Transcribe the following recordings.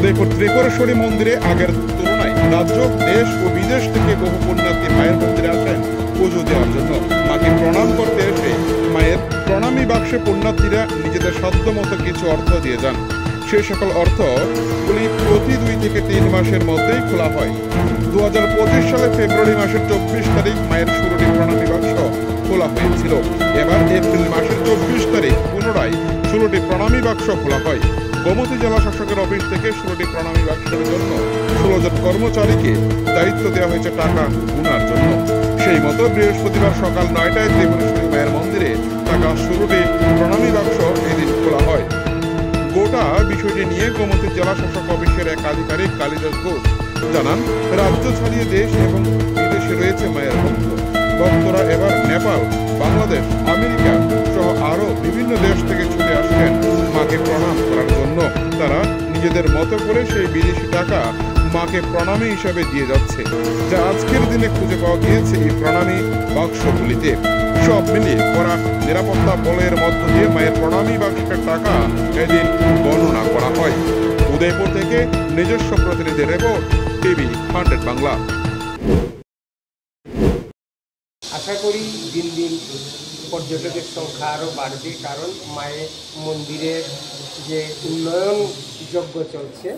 উদয়পুর ত্রিপুরেশ্বরী মন্দিরে আগের তুলনায় রাজ্য, দেশ ও বিদেশ থেকে বহু পুণ্যার্থী মায়ের মন্দিরে আসেন পুজো দেওয়ার জন্য। মাকে প্রণাম করতে এসে মায়ের প্রণামী বাক্সে পুণ্যার্থীরা নিজেদের সাধ্য মতো কিছু অর্থ দিয়ে যান। সেই সকল অর্থগুলি প্রতি 2 থেকে 3 মাসের মধ্যেই খোলা হয়। 2025 সালে ফেব্রুয়ারি মাসের 24 তারিখ মায়ের 16টি প্রণামী বাক্স খোলা হয়েছিল। এবার এপ্রিল মাসের 24 তারিখ পুনরায় 16টি প্রণামী বাক্স খোলা হয়। গোমতী জেলা শাসকের অফিস থেকে 16টি প্রণামী বাক্সের জন্য 16 জন কর্মচারীকে দায়িত্ব দেওয়া হয়েছে টাকা গুনার জন্য। সেই মতো বৃহস্পতিবার সকাল 9টায় ত্রিপুরেশ্বরী মায়ের মন্দিরে টাকা 16টি প্রণামী বাক্স এদিন খোলা হয়। গোটা বিষয়টি নিয়ে গোমতী জেলা শাসক অফিসের এক আধিকারিক কালিদাস ঘোষ জানান, রাজ্য ছাড়িয়ে দেশ এবং বিদেশে রয়েছে মায়ের ভক্ত। ভক্তরা এবার নেপাল, বাংলাদেশ, আমেরিকা সহ আরও বিভিন্ন দেশ থেকে ছুটে আসছেন মাকে প্রণাম করার জন্য। তারা নিজেদের মতো করে সেই বিদেশি টাকা মাকে প্রণামী হিসাবে দিয়ে যাচ্ছে, যা আজকের দিনে খুঁজে পাওয়া গিয়েছে এই প্রণামী বাক্সগুলিতে। সব মিলিয়ে করা নিরাপত্তা বলয়ের মধ্য দিয়ে মায়ের প্রণামী বাক্সের টাকা এদিন গণনা করা হয়। উদয়পুর থেকে নিজস্ব প্রতিনিধি রিপোর্ট, টিভি 100 বাংলা। আশা করি দিন দিন পর্যটকের সংখ্যা আরও বাড়বে, কারণ মায়ের মন্দিরের যে উন্নয়ন যজ্ঞ চলছে,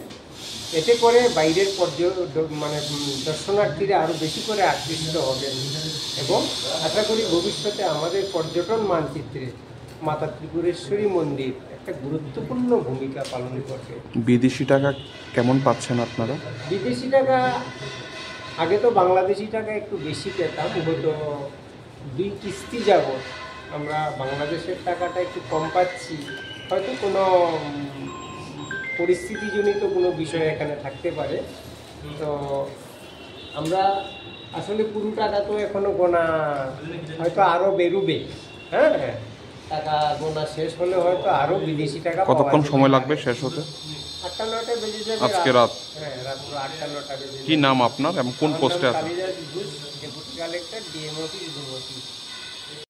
এতে করে বাইরের দর্শনার্থীরা আরও বেশি করে আকৃষ্ট হবেন এবং আশা করি ভবিষ্যতে আমাদের পর্যটন মানচিত্রে মাতা ত্রিপুরেশ্বরী মন্দির একটা গুরুত্বপূর্ণ ভূমিকা পালন করবে। বিদেশি টাকা কেমন পাচ্ছেন আপনারা? বিদেশি টাকা আগে তো বাংলাদেশি টাকা একটু বেশি পেতাম, হয়তো 2 কিস্তি যাবত আমরা বাংলাদেশের টাকাটা একটু কম পাচ্ছি। হয়তো কোনো পরিস্থিতিজনিত কোনো বিষয় এখানে থাকতে পারে। তো আমরা আসলে পুরো টাকা তো এখনো গোনা, হয়তো আরও বেরোবে। হ্যাঁ, টাকা গোনা শেষ হলে হয়তো আরও বিদেশি টাকা। কতক্ষণ সময় লাগবে শেষ হতে? 8টা-9টা বেজে যাবে আজকে রাত। হ্যাঁ, রাত্র 8টা-9টা বেজে। কি নাম আপনার এবং কোন পোস্টে আছেন? Kalidas Ghosh, deputy collector, DM office, Gomti.